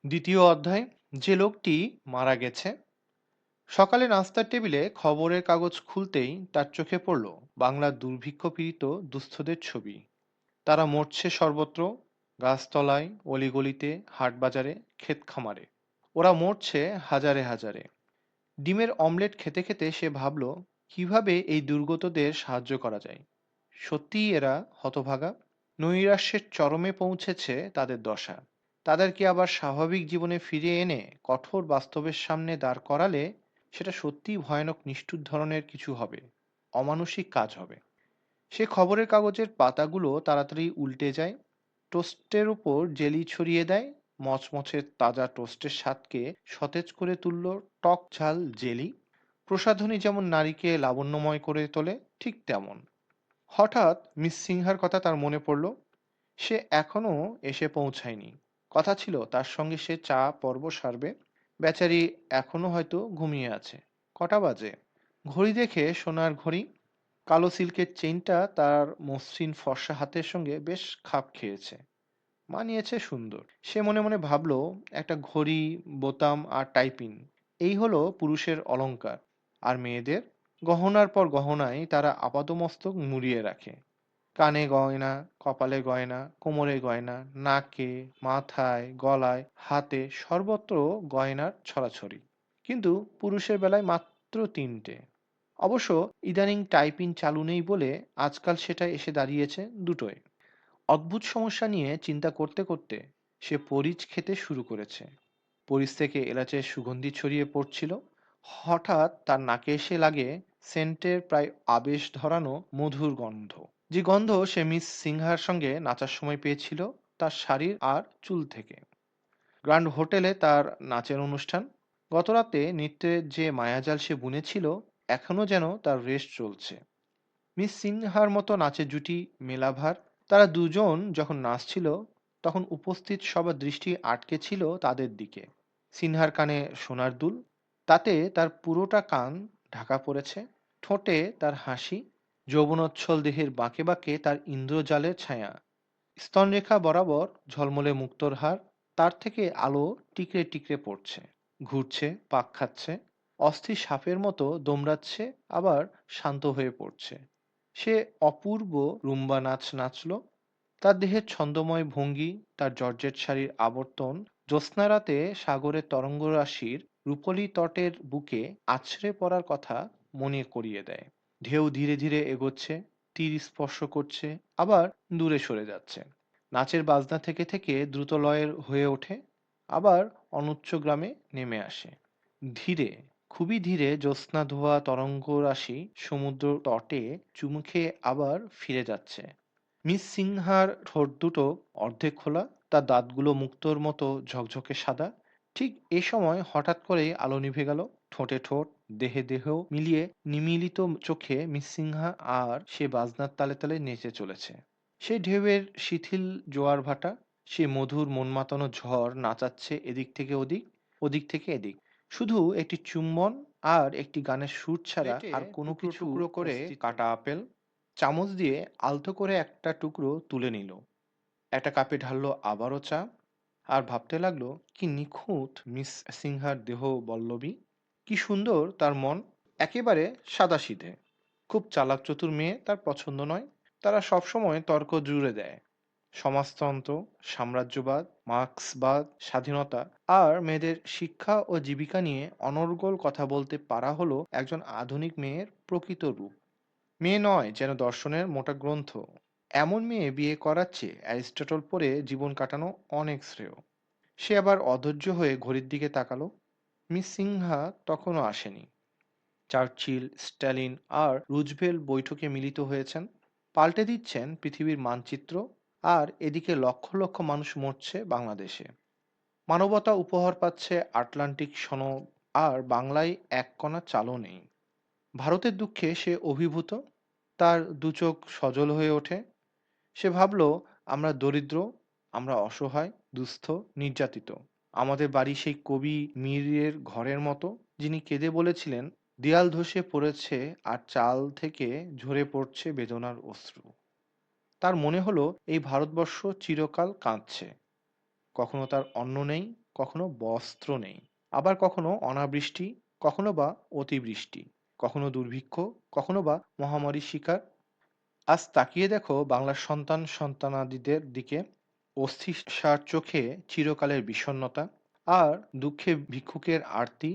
দ্বিতীয় অধ্যায়। যে লোকটি মারা গেছে। সকালে নাস্তার টেবিলে খবরের কাগজ খুলতেই তার চোখে পড়ল বাংলার দুর্ভিক্ষ পীড়িত দুস্থদের ছবি। তারা মরছে সর্বত্র, গাছতলায়, অলিগলিতে, হাটবাজারে, ক্ষেত খামারে। ওরা মরছে হাজারে হাজারে। ডিমের অমলেট খেতে খেতে সে ভাবল, কিভাবে এই দুর্গতদের সাহায্য করা যায়। সত্যিই এরা হতভাগা। নৈরাশ্যের চরমে পৌঁছেছে তাদের দশা। তাদেরকে আবার স্বাভাবিক জীবনে ফিরিয়ে এনে কঠোর বাস্তবের সামনে দাঁড় করালে সেটা সত্যিই ভয়ানক নিষ্ঠুর ধরনের কিছু হবে। অমানুষিক কাজ হবে। সে খবরের কাগজের পাতাগুলো তাড়াতাড়ি উল্টে যায়, টোস্টের উপর জেলি ছড়িয়ে দেয়। মচমচে তাজা টোস্টের স্বাদকে সতেজ করে তুলল টক ঝাল জেলি। প্রসাধনী যেমন নারীকে লাবণ্যময় করে তোলে, ঠিক তেমন। হঠাৎ মিস সিনহার কথা তার মনে পড়ল। সে এখনো এসে পৌঁছায়নি। কথা ছিল তার সঙ্গে সে চা পর্ব সারবে। বেচারি এখনো হয়তো ঘুমিয়ে আছে। কটা বাজে? ঘড়ি দেখে সোনার ঘড়ি। কালো সিল্কের চেইনটা তার মসৃণ ফর্সা হাতের সঙ্গে বেশ খাপ খেয়েছে, মানিয়েছে সুন্দর। সে মনে মনে ভাবল, একটা ঘড়ি, বোতাম আর টাইপিন, এই হলো পুরুষের অলংকার। আর মেয়েদের গহনার পর গহনায় তারা আপাদমস্তক মুড়িয়ে রাখে। কানে গয়না, কপালে গয়না, কোমরে গয়না, নাকে, মাথায়, গলায়, হাতে, সর্বত্র গয়নার ছড়াছড়ি। কিন্তু পুরুষের বেলায় মাত্র তিনটে। অবশ্য ইদানিং টাইপিং চালু নেই বলে আজকাল সেটা এসে দাঁড়িয়েছে দুটোয়। অদ্ভুত সমস্যা নিয়ে চিন্তা করতে করতে সে পরিচ খেতে শুরু করেছে। পরিচ থেকে এলাচের সুগন্ধি ছড়িয়ে পড়ছিল। হঠাৎ তার নাকে এসে লাগে সেন্টের প্রায় আবেশ ধরানো মধুর গন্ধ। যে গন্ধ সে মিস সিংহার সঙ্গে নাচার সময় পেয়েছিল তার শাড়ির আর চুল থেকে। গ্র্যান্ড হোটেলে তার নাচের অনুষ্ঠান। গতরাতে নৃত্যের যে মায়াজাল সে বুনেছিল, এখনো যেন তার রেশ চলছে। মিস সিনহার মতো নাচের জুটি মেলাভার। তারা দুজন যখন নাচছিল তখন উপস্থিত সবার দৃষ্টি আটকে ছিল তাদের দিকে। সিনহার কানে সোনার দুল, তাতে তার পুরোটা কান ঢাকা পড়েছে। ঠোঁটে তার হাসি, যৌবনোচ্ছল দেহের বাঁকে বাঁকে তার ইন্দ্রজালের ছায়া। স্তনরেখা বরাবর ঝলমলে মুক্তোর হার, তার থেকে আলো টিকরে টিকরে পড়ছে, ঘুরছে, পাক খাচ্ছে, অস্থির সাপের মতো দোমড়াচ্ছে, আবার শান্ত হয়ে পড়ছে। সে অপূর্ব রুম্বা নাচ নাচল। তার দেহের ছন্দময় ভঙ্গি, তার জর্জেট শাড়ির আবর্তন জ্যোৎস্নারাতে সাগরের তরঙ্গরাশির রূপলি তটের বুকে আছড়ে পড়ার কথা মনে করিয়ে দেয়। ঢেউ ধীরে ধীরে এগোচ্ছে, তীর স্পর্শ করছে, আবার দূরে সরে যাচ্ছে। নাচের বাজনা থেকে থেকে দ্রুত লয়ের হয়ে ওঠে, আবার অনুচ্চগ্রামে নেমে আসে। ধীরে, খুবই ধীরে জ্যোৎস্না ধোয়া তরঙ্গরাশি সমুদ্র তটে চুমু খেয়ে আবার ফিরে যাচ্ছে। মিস সিনহার ঠোঁট দুটো অর্ধেক খোলা, তার দাঁতগুলো মুক্তোর মতো ঝকঝকে সাদা। ঠিক এ সময় হঠাৎ করেই আলো নিভে গেল। ঠোঁটে ঠোঁট, দেহে দেহ মিলিয়ে নিমীলিত চোখে মিস সিনহা আর সে বাজনার তালে তালে নেচে চলেছে। সে ঢেউয়ের শিথিল জোয়ার ভাটা, সে মধুর মন মাতানো ঝড় নাচাচ্ছে এদিক থেকে ওদিক, ওদিক থেকে এদিক। শুধু একটি চুম্বন আর একটি গানের সুর ছাড়া প্লেটে আর কোনো টুকরো কিছুর টুকরো করে অস্তিত্ব কাটা নেই। আপেল। চামচ দিয়ে আলতো করে একটা টুকরো তুলে নিল। একটা কাপে ঢাললো আবারও চা। আর ভাবতে লাগলো, কি নিখুঁত মিস সিনহার দেহ বল্লভী, কি সুন্দর তার মন। একেবারে সাদাসিধে। খুব চালাক চতুর মেয়ে তার পছন্দ নয়। তারা সবসময় তর্ক জুড়ে দেয়। সমাজতন্ত্র, সাম্রাজ্যবাদ, মার্ক্সবাদ, স্বাধীনতা আর মেয়েদের শিক্ষা ও জীবিকা নিয়ে অনর্গল কথা বলতে পারা হলো একজন আধুনিক মেয়ের প্রকৃত রূপ। মেয়ে নয় যেন দর্শনের মোটা গ্রন্থ। এমন মেয়ে বিয়ে করার চেয়ে অ্যারিস্টটল পড়ে জীবন কাটানো অনেক শ্রেয়। সে আবার অধৈর্য হয়ে ঘড়ির দিকে তাকালো। মিস সিনহা তখনও আসেনি। চার্চিল, স্ট্যালিন আর রুজভেল্ট বৈঠকে মিলিত হয়েছেন, পাল্টে দিচ্ছেন পৃথিবীর মানচিত্র। আর এদিকে লক্ষ লক্ষ মানুষ মরছে বাংলাদেশে। মানবতা উপহার পাচ্ছে আটলান্টিক সনদ, আর বাংলায় এক কণা চালও নেই। ভারতের দুঃখে সে অভিভূত। তার দুচোখ সজল হয়ে ওঠে। সে ভাবল, আমরা দরিদ্র, আমরা অসহায়, দুস্থ, নির্যাতিত। আমাদের বাড়ি সেই কবি মীরের ঘরের মতো, যিনি কেঁদে বলেছিলেন, দেয়াল ধসে পড়েছে আর চাল থেকে ঝরে পড়ছে বেদনার অশ্রু। তার মনে হলো এই ভারতবর্ষ চিরকাল কাঁদছে। কখনো তার অন্ন নেই, কখনো বস্ত্র নেই, আবার কখনো অনাবৃষ্টি, কখনো বা অতিবৃষ্টি, কখনো দুর্ভিক্ষ, কখনো বা মহামারীর শিকার। আজ তাকিয়ে দেখো বাংলার সন্তান সন্তানাদিদের দিকে, অস্থিসার চোখে চিরকালের বিষণ্ণতা, আর দুঃখে ভিক্ষুকের আরতি,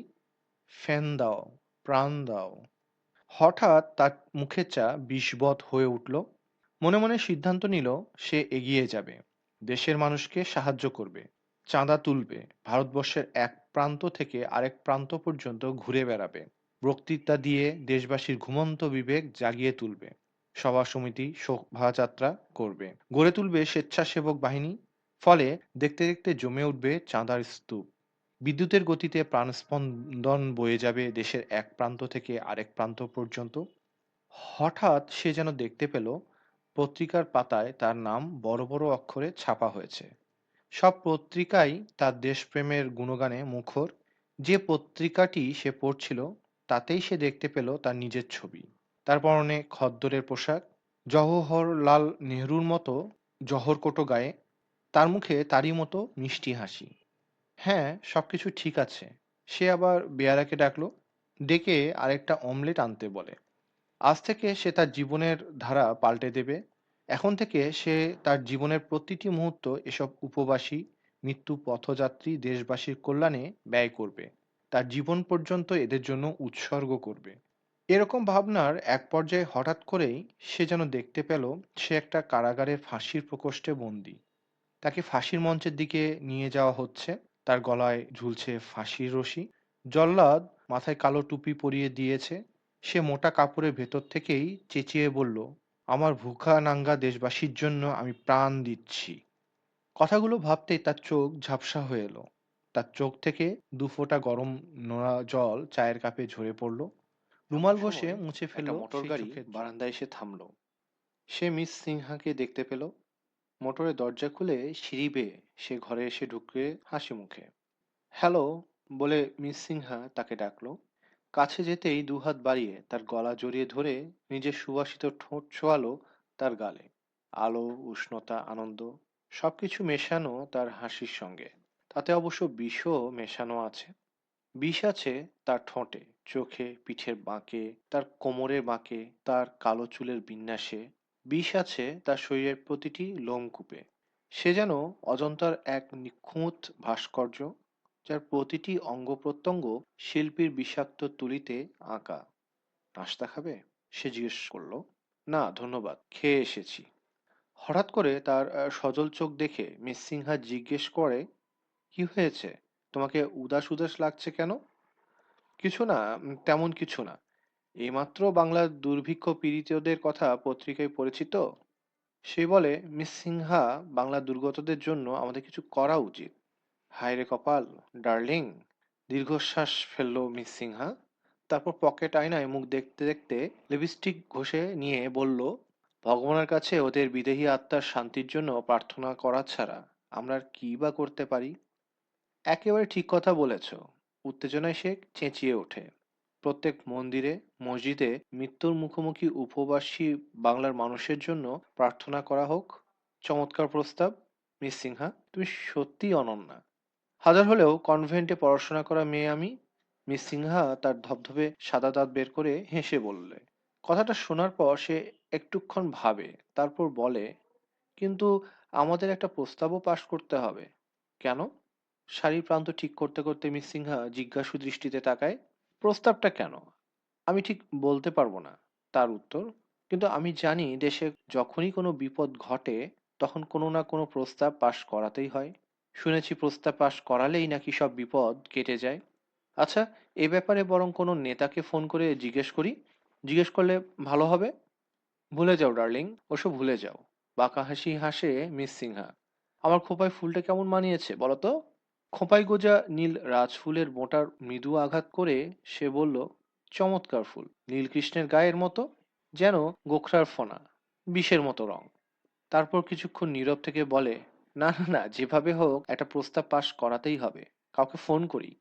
ফ্যান দাও, প্রাণ দাও। হঠাৎ তার মুখের চা বিষবৎ হয়ে উঠল। মনে মনে সিদ্ধান্ত নিল সে এগিয়ে যাবে, দেশের মানুষকে সাহায্য করবে, চাঁদা তুলবে, ভারতবর্ষের এক প্রান্ত থেকে আরেক প্রান্ত পর্যন্ত ঘুরে বেড়াবে, বক্তৃতা দিয়ে দেশবাসীর ঘুমন্ত বিবেক জাগিয়ে তুলবে, সভা সমিতি শোভাযাত্রা করবে, গড়ে তুলবে স্বেচ্ছাসেবক বাহিনী। ফলে দেখতে দেখতে জমে উঠবে চাঁদার স্তূপ, বিদ্যুতের গতিতে প্রাণস্পন্দন বয়ে যাবে দেশের এক প্রান্ত থেকে আরেক প্রান্ত পর্যন্ত। হঠাৎ সে যেন দেখতে পেল পত্রিকার পাতায় তার নাম বড় বড় অক্ষরে ছাপা হয়েছে। সব পত্রিকাই তার দেশপ্রেমের গুণগানে মুখর। যে পত্রিকাটি সে পড়ছিল তাতেই সে দেখতে পেল তার নিজের ছবি, তার পরনে খদ্দরের পোশাক, জওহরলাল নেহরুর মতো জহরকোটো গায়ে, তার মুখে তারই মতো মিষ্টি হাসি। হ্যাঁ, সবকিছু ঠিক আছে। সে আবার বেয়ারাকে ডাকলো, ডেকে আরেকটা অমলেট আনতে বলে। আজ থেকে সে তার জীবনের ধারা পাল্টে দেবে। এখন থেকে সে তার জীবনের প্রতিটি মুহূর্ত এসব উপবাসী, মৃত্যু পথযাত্রী দেশবাসীর কল্যাণে ব্যয় করবে। তার জীবন পর্যন্ত এদের জন্য উৎসর্গ করবে। এরকম ভাবনার এক পর্যায়ে হঠাৎ করেই সে যেন দেখতে পেল সে একটা কারাগারের ফাঁসির প্রকোষ্ঠে বন্দী। তাকে ফাঁসির মঞ্চের দিকে নিয়ে যাওয়া হচ্ছে। তার গলায় ঝুলছে ফাঁসির রশি। জল্লাদ মাথায় কালো টুপি পরিয়ে দিয়েছে। সে মোটা কাপড়ের ভেতর থেকেই চেঁচিয়ে বলল, আমার ভুখা নাঙ্গা দেশবাসীর জন্য আমি প্রাণ দিচ্ছি। কথাগুলো ভাবতেই তার চোখ ঝাপসা হয়ে এলো। তার চোখ থেকে দুফোঁটা গরম নোনা জল চায়ের কাপে ঝরে পড়ল। এমন রুমাল ঘষে সময় মুছে একটা ফেললো মোটর সেই গাড়ি চোখের জল। বারান্দায় এসে থামলো। সে মিস সিনহাকে দেখতে পেল। মোটরের দরজা খুলে সিঁড়ি বেয়ে সে ঘরে এসে ঢুকে হাসি মুখে। হ্যালো বলে মিস সিনহা তাকে ডাকলো। কাছে যেতেই দুহাত বাড়িয়ে তার গলা জড়িয়ে ধরে নিজের সুবাসিত ঠোঁট ছোঁয়ালো তার গালে। আলো, উষ্ণতা, আনন্দ সবকিছু মেশানো তার হাসির সঙ্গে। তাতে অবশ্য বিষও মেশানো আছে। বিষ আছে তার ঠোঁটে, চোখে, পিঠের বাঁকে, তার কোমরের বাঁকে, তার কালো চুলের বিন্যাসে। বিষ আছে তার শরীরের প্রতিটি লোমকূপে। সে যেন অজন্তার এক নিখুঁত ভাস্কর্য, যার প্রতিটি অঙ্গ প্রত্যঙ্গ শিল্পীর বিষাক্ত তুলিতে আঁকা। নাস্তা খাবে? সে জিজ্ঞেস করলো। না ধন্যবাদ, খেয়ে এসেছি। হঠাৎ করে তার সজল চোখ দেখে মিস সিনহা জিজ্ঞেস করে, কি হয়েছে? তোমাকে উদাস উদাস লাগছে কেন? কিছু না, তেমন কিছু না। এইমাত্র বাংলার দুর্ভিক্ষ পীড়িতদের কথা পত্রিকায় পড়েছি তো। সে বলে, মিস সিনহা, বাংলার দুর্গতদের জন্য আমাদের কিছু করা উচিত। হায় রে কপাল, ডার্লিং। দীর্ঘশ্বাস ফেললো মিস সিনহা। তারপর পকেট আয়নায় মুখ দেখতে দেখতে লিপস্টিক ঘষে নিয়ে বলল, ভগবানের কাছে ওদের বিদেহী আত্মার শান্তির জন্য প্রার্থনা করা ছাড়া আমরা আর কি বা করতে পারি? একেবারে ঠিক কথা বলেছ। উত্তেজনায় সে চেঁচিয়ে ওঠে। প্রত্যেক মন্দিরে, মসজিদে মৃত্যুর মুখোমুখি উপবাসী বাংলার মানুষের জন্য প্রার্থনা করা হোক। চমৎকার প্রস্তাব, মিস সিনহা। তুমি সত্যিই অনন্যা। হাজার হলেও কনভেন্টে পড়াশোনা করা মেয়ে আমি। মিস সিনহা তার ধবধবে সাদা দাঁত বের করে হেসে বললে। কথাটা শোনার পর সে একটুক্ষণ ভাবে, তারপর বলে, কিন্তু আমাদের একটা প্রস্তাবও পাশ করতে হবে। কেন? শাড়ির প্রান্ত ঠিক করতে করতে মিস সিনহা জিজ্ঞাসু দৃষ্টিতে তাকায়। প্রস্তাবটা কেন আমি ঠিক বলতে পারবো না তার উত্তর। কিন্তু আমি জানি দেশে যখনই কোনো বিপদ ঘটে তখন কোনো না কোনো প্রস্তাব পাশ করাতেই হয়। শুনেছি প্রস্তাব পাশ করালেই নাকি সব বিপদ কেটে যায়। আচ্ছা, এ ব্যাপারে বরং কোনো নেতাকে ফোন করে জিজ্ঞেস করি। জিজ্ঞেস করলে ভালো হবে। ভুলে যাও ডার্লিং, ওসব ভুলে যাও। বাঁকা হাসি হাসে মিস সিনহা। আমার খোঁপায় ফুলটা কেমন মানিয়েছে বলো তো? খোঁপায় গোজা নীল রাজফুলের মোটার মৃদু আঘাত করে সে বলল, চমৎকার ফুল, নীলকৃষ্ণের গায়ের মতো, যেন গোখরার ফনা, বিষের মতো রং। তারপর কিছুক্ষণ নীরব থেকে বলে, না না না, যেভাবে হোক একটা প্রস্তাব পাশ করাতেই হবে। কাউকে ফোন করি।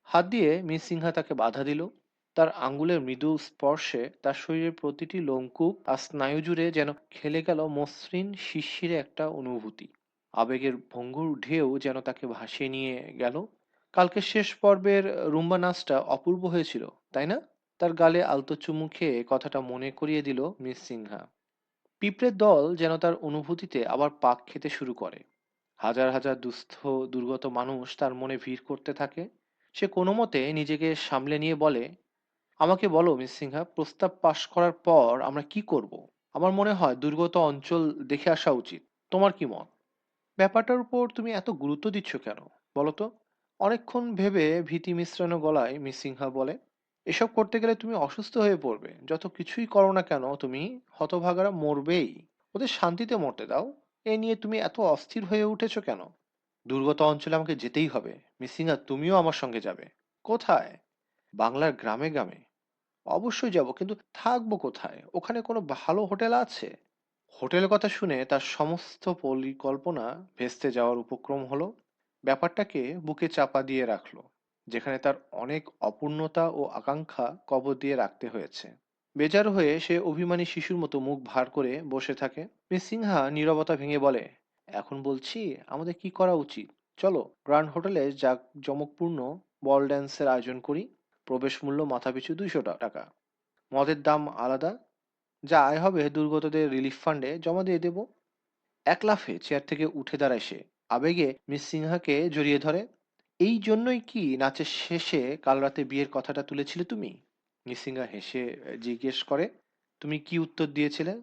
হাত দিয়ে মিস সিনহা তাকে বাধা দিল। তার আঙ্গুলের মৃদু স্পর্শে তার শরীরের প্রতিটি লোমকূপ আর স্নায়ু জুড়ে যেন খেলে গেল মসৃণ শিরশিরে একটা অনুভূতি। আবেগের ভঙ্গুর ঢেউ যেন তাকে ভাসিয়ে নিয়ে গেল। কালকের শেষ পর্বের রুম্বা নাচটা অপূর্ব হয়েছিল, তাই না? তার গালে আলতো চুমু খেয়ে কথাটা মনে করিয়ে দিল মিস সিনহা। পিঁপড়ের দল যেন তার অনুভূতিতে আবার পাক খেতে শুরু করে। হাজার হাজার দুস্থ দুর্গত মানুষ তার মনে ভিড় করতে থাকে। সে কোনো মতে নিজেকে সামলে নিয়ে বলে, আমাকে বলো মিস সিনহা, প্রস্তাব পাশ করার পর আমরা কি করব? আমার মনে হয় দুর্গত অঞ্চল দেখে আসা উচিত। তোমার কি মত? ব্যাপারটার উপর তুমি এত গুরুত্ব দিচ্ছ কেন, বলো তো? অনেকক্ষণ ভেবে ভীতি মিশ্রানো গলায় মিস সিনহা বলে, এসব করতে গেলে তুমি অসুস্থ হয়ে পড়বে। যত কিছুই করো না কেন তুমি, হতভাগারা মরবেই। ওদের শান্তিতে মরতে দাও। এ নিয়ে তুমি এত অস্থির হয়ে উঠেছো কেন? দুর্গত অঞ্চলে আমাকে যেতেই হবে মিস সিনহা, তুমিও আমার সঙ্গে যাবে। কোথায়? বাংলার গ্রামে গ্রামে। অবশ্যই যাব, কিন্তু থাকবো কোথায়? ওখানে কোনো ভালো হোটেল আছে? হোটেলের কথা শুনে তার সমস্ত পরিকল্পনা ভেস্তে যাওয়ার উপক্রম হলো। ব্যাপারটাকে বুকে চাপা দিয়ে রাখলো, যেখানে তার অনেক অপূর্ণতা ও আকাঙ্ক্ষা কবর দিয়ে রাখতে হয়েছে। বেজার হয়ে সে অভিমানী শিশুর মতো মুখ ভার করে বসে থাকে। মিস সিনহা নীরবতা ভেঙে বলে, এখন বলছি আমাদের কি করা উচিত। চলো গ্র্যান্ড হোটেলে জমকপূর্ণ বল ড্যান্সের আয়োজন করি। প্রবেশ মূল্য মাথাপিছু 200 টাকা। মদের দাম আলাদা। যা আয় হবে দুর্গতদের রিলিফ ফান্ডে জমা দিয়ে দেব। এক লাফে চেয়ার থেকে উঠে দাঁড়ায় সে। আবেগে মিস সিনহাকে জড়িয়ে ধরে। এই জন্যই কি নাচের শেষে কাল রাতে বিয়ের কথাটা তুলেছিলে তুমি? মিস সিনহা হেসে জিজ্ঞেস করে, তুমি কি উত্তর দিয়েছিলে?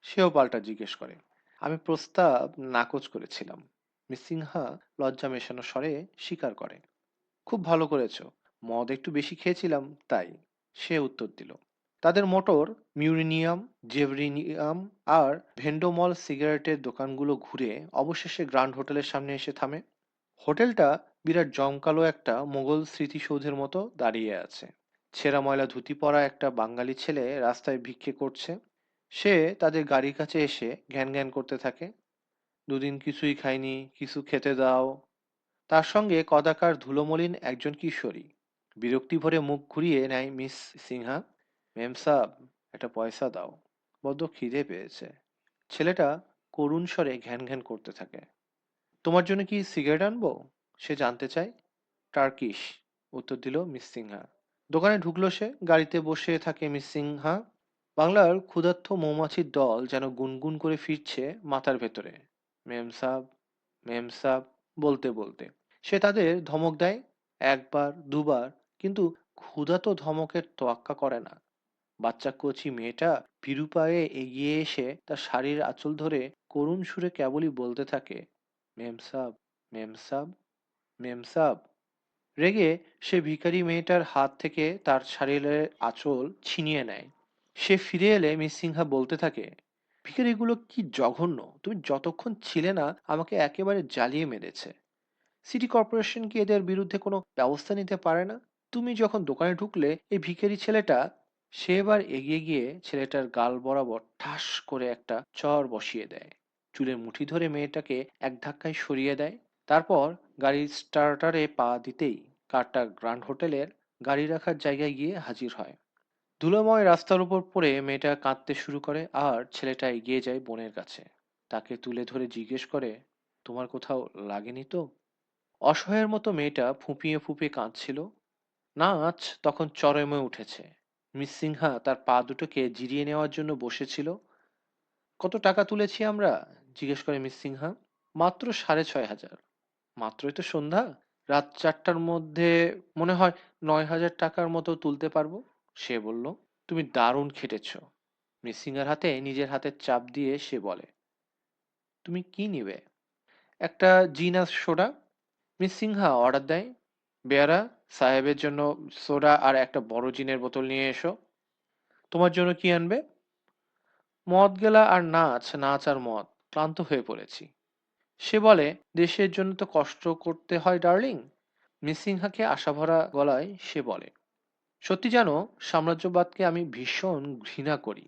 সেও পাল্টা জিজ্ঞেস করে, আমি প্রস্তাব নাকচ করেছিলাম। মিস সিনহা লজ্জা মেশানো স্বরে স্বীকার করে, খুব ভালো করেছো। মদ একটু বেশি খেয়েছিলাম তাই। সে উত্তর দিল। তাদের মোটর মিউরেনিয়াম, জেভরিনিয়াম আর ভেন্ডোমল সিগারেটের দোকানগুলো ঘুরে অবশেষে গ্র্যান্ড হোটেলের সামনে এসে থামে। হোটেলটা বিরাট জমকালো একটা মোগল স্মৃতিসৌধের মতো দাঁড়িয়ে আছে। ছেঁড়া ময়লা ধুতি পরা একটা বাঙালি ছেলে রাস্তায় ভিক্ষে করছে। সে তাদের গাড়ির কাছে এসে ঘ্যান ঘ্যান করতে থাকে, দুদিন কিছুই খাইনি, কিছু খেতে দাও। তার সঙ্গে কদাকার ধুলোমলিন একজন কিশোরী। বিরক্তি ভরে মুখ ঘুরিয়ে নেয় মিস সিনহা। মেম সাব, একটা পয়সা দাও, বড্ড খিদে পেয়েছে। ছেলেটা করুণ স্বরে ঘ্যান ঘ্যান করতে থাকে। তোমার জন্য কি সিগারেট আনবো? সে জানতে চায়। টার্কিশ, উত্তর দিল মিস সিনহা। দোকানে ঢুকলো সে। গাড়িতে বসে থাকে মিস সিনহা। বাংলার ক্ষুধার্ত মৌমাছির দল যেন গুনগুন করে ফিরছে মাথার ভেতরে। মেম সাব, মেম সাব বলতে বলতে সে তাদের ধমক দেয়, একবার দুবার, কিন্তু ক্ষুধা তো ধমকের তোয়াক্কা করে না। বাচ্চা কচি মেয়েটা ভীরু পায়ে এগিয়ে এসে তার শাড়ির আঁচল ধরে করুণ সুরে কেবলই বলতে থাকে, মেম সাব, মেম সাব, মেম সাব। রেগে সে ভিখারি মেয়েটার হাত থেকে তার শাড়ির আঁচল ছিনিয়ে নেয়। সে ফিরে এলে মিস সিনহা বলতে থাকে, ভিখারিগুলো কি জঘন্য! তুমি যতক্ষণ ছিলে না আমাকে একেবারে জ্বালিয়ে মেরেছে। সিটি কর্পোরেশন কি এদের বিরুদ্ধে কোনো ব্যবস্থা নিতে পারে না? তুমি যখন দোকানে ঢুকলে এই ভিখারি ছেলেটা, সে এবার এগিয়ে গিয়ে ছেলেটার গাল বরাবর ঠাস করে একটা চড় বসিয়ে দেয়। চুলের মুঠি ধরে মেয়েটাকে এক ধাক্কায় সরিয়ে দেয়। তারপর গাড়ির স্টার্টারে পা দিতেই কারটা গ্র্যান্ড হোটেলের গাড়ি রাখার জায়গায় গিয়ে হাজির হয়। ধুলোময় রাস্তার উপর পড়ে মেয়েটা কাঁদতে শুরু করে আর ছেলেটা এগিয়ে যায় বোনের কাছে। তাকে তুলে ধরে জিজ্ঞেস করে, তোমার কোথাও লাগেনি তো? অসহায়ের মতো মেয়েটা ফুঁপিয়ে ফুঁপিয়ে কাঁদছিল। নাচ তখন চরমে উঠেছে। মিস সিনহা তার পা দুটোকে জিরিয়ে নেওয়ার জন্য বসেছিল। কত টাকা তুলেছি আমরা? জিজ্ঞেস করে মিস সিনহা। মাত্র 6,500। মাত্রই তো সন্ধ্যা। রাত 4টার মধ্যে মনে হয় 9,000 টাকার মতো তুলতে পারবো। সে বলল, তুমি দারুণ খেটেছ। মিস সিনহার হাতে নিজের হাতের চাপ দিয়ে সে বলে, তুমি কি নিবে? একটা জিন আর সোডা। মিস সিনহা অর্ডার দেয়, বেয়ারা সাহেবের জন্য সোডা আর একটা বড় জিনের বোতল নিয়ে এসো। তোমার জন্য কি আনবে? মদ গেলা আর নাচ, নাচ আর মদ। ক্লান্ত হয়ে পড়েছি। সে বলে, দেশের জন্য তো কষ্ট করতে হয় ডার্লিং। মিস সিনহাকে আশাভরা গলায় সে বলে, সত্যি জানো, সাম্রাজ্যবাদকে আমি ভীষণ ঘৃণা করি।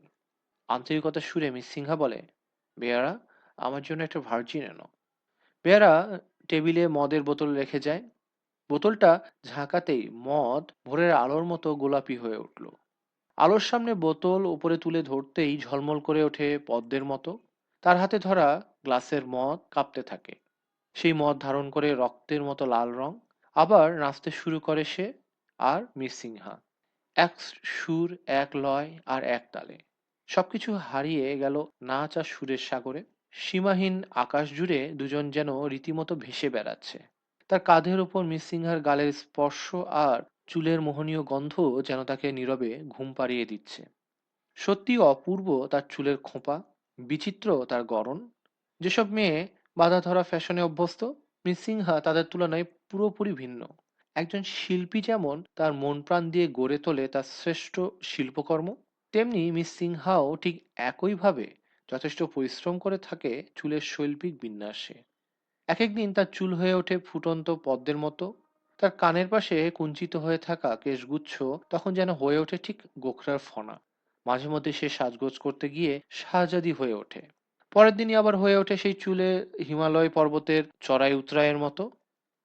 আন্তরিকতার সুরে মিস সিনহা বলে, বেয়ারা আমার জন্য একটা ভার্জিন এনো। বেয়ারা টেবিলে মদের বোতল রেখে যায়। বোতলটা ঝাঁকাতেই মদ ভোরের আলোর মতো গোলাপি হয়ে উঠল। আলোর সামনে বোতল উপরে তুলে ধরতেই ঝলমল করে ওঠে পদ্মের মতো। তার হাতে ধরা গ্লাসের মদ কাঁপতে থাকে। সেই মদ ধারণ করে রক্তের মতো লাল রং। আবার নাচতে শুরু করে সে, আর মিস সিনহা এক সুর, এক লয় আর এক তালে সবকিছু হারিয়ে গেল নাচ আর সুরের সাগরে। সীমাহীন আকাশ জুড়ে দুজন যেন রীতিমতো ভেসে বেড়াচ্ছে। তার কাঁধের ওপর মিস সিনহার গালের স্পর্শ আর চুলের মোহনীয় গন্ধ যেন তাকে নীরবে ঘুম পাড়িয়ে দিচ্ছে। সত্যি অপূর্ব তার চুলের খোঁপা, বিচিত্র তার গড়ন। যেসব মেয়ে বাঁধা ধরা ফ্যাশনে অভ্যস্ত, মিস সিনহা তাদের তুলনায় পুরোপুরি ভিন্ন। একজন শিল্পী যেমন তার মন প্রাণ দিয়ে গড়ে তোলে তার শ্রেষ্ঠ শিল্পকর্ম, তেমনি মিস সিনহাও ঠিক একইভাবে যথেষ্ট পরিশ্রম করে থাকে চুলের শৈল্পিক বিন্যাসে। এক একদিন তার চুল হয়ে ওঠে ফুটন্ত পদ্মের মতো, তার কানের পাশে কুঞ্চিত হয়ে থাকা কেশগুচ্ছ তখন যেন হয়ে ওঠে ঠিক গোখরার ফনা। মাঝে মধ্যে সে সাজগোজ করতে গিয়ে শাহজাদি হয়ে ওঠে। পরের দিনই আবার হয়ে ওঠে সেই চুলে হিমালয় পর্বতের চড়াই উতরাইয়ের মতো।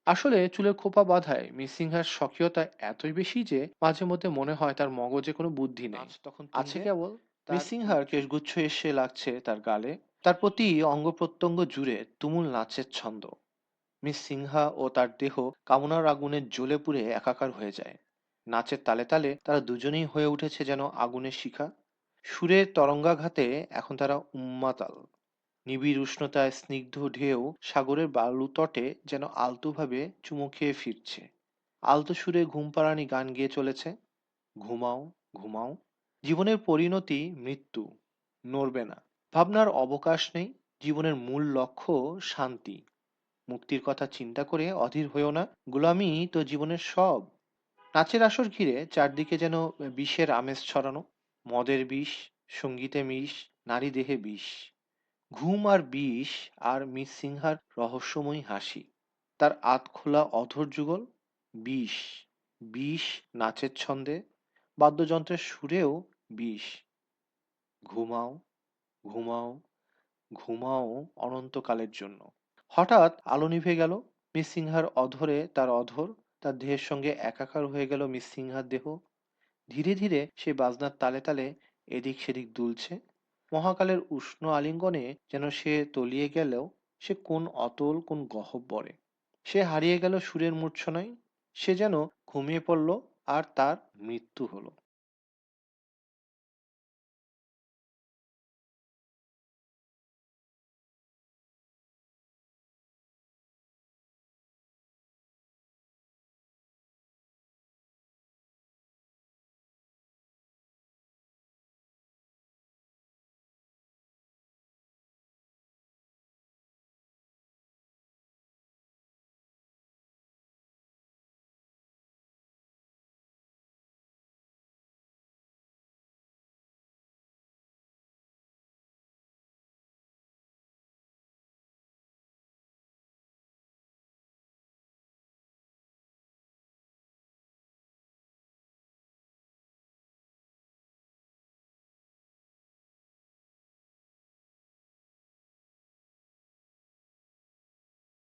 আসলে চুলের খোপা বাঁধায় মিস সিনহার স্বকীয়তা এতই বেশি যে মাঝে মধ্যে মনে হয় তার মগজে কোনো বুদ্ধি নেই, তখন আছে কেবল মিস সিনহার কেশগুচ্ছ এসে লাগছে তার গালে। তার প্রতি অঙ্গ প্রত্যঙ্গ জুড়ে তুমুল নাচের ছন্দ। মিস সিনহা ও তার দেহ কামনার আগুনে জ্বলে পুড়ে একাকার হয়ে যায়। নাচের তালে তালে তারা দুজনেই হয়ে উঠেছে যেন আগুনের শিখা। সুরের তরঙ্গাঘাতে এখন তারা উন্মাতাল। নিবিড় উষ্ণতায় স্নিগ্ধ ঢেউ সাগরের বালুতটে যেন আলতোভাবে চুমু খেয়ে ফিরছে। আলতো সুরে ঘুমপাড়ানি গান গেয়ে চলেছে, ঘুমাও, ঘুমাও, জীবনের পরিণতি মৃত্যু, নড়বে না, ভাবনার অবকাশ নেই, জীবনের মূল লক্ষ্য শান্তি, মুক্তির কথা চিন্তা করে অধীর হইও না, গোলামি তো জীবনের সব। নাচের আসর ঘিরে চারদিকে যেন বিষের আমেজ ছড়ানো, মদের বিষ, সঙ্গীতে মিশ, নারী দেহে বিষ, ঘুম আর বিষ, আর মিস সিনহার রহস্যময়ী হাসি, তার আধখোলা অধর যুগল, বিষ, বিষ নাচের ছন্দে, বাদ্যযন্ত্রের সুরেও বিষ। ঘুমাও, ঘুমাও, ঘুমাও অনন্তকালের জন্য। হঠাৎ আলো নিভে গেল। মিস সিনহার অধরে তার অধর, তার দেহের সঙ্গে একাকার হয়ে গেল মিস সিনহার দেহ। ধীরে ধীরে সে বাজনার তালে তালে এদিক সেদিক দুলছে। মহাকালের উষ্ণ আলিঙ্গনে যেন সে তলিয়ে গেলেও সে কোন অতল কোন গহ্বরে। সে হারিয়ে গেল সুরের মূর্ছনায়। সে যেন ঘুমিয়ে পড়ল, আর তার মৃত্যু হলো।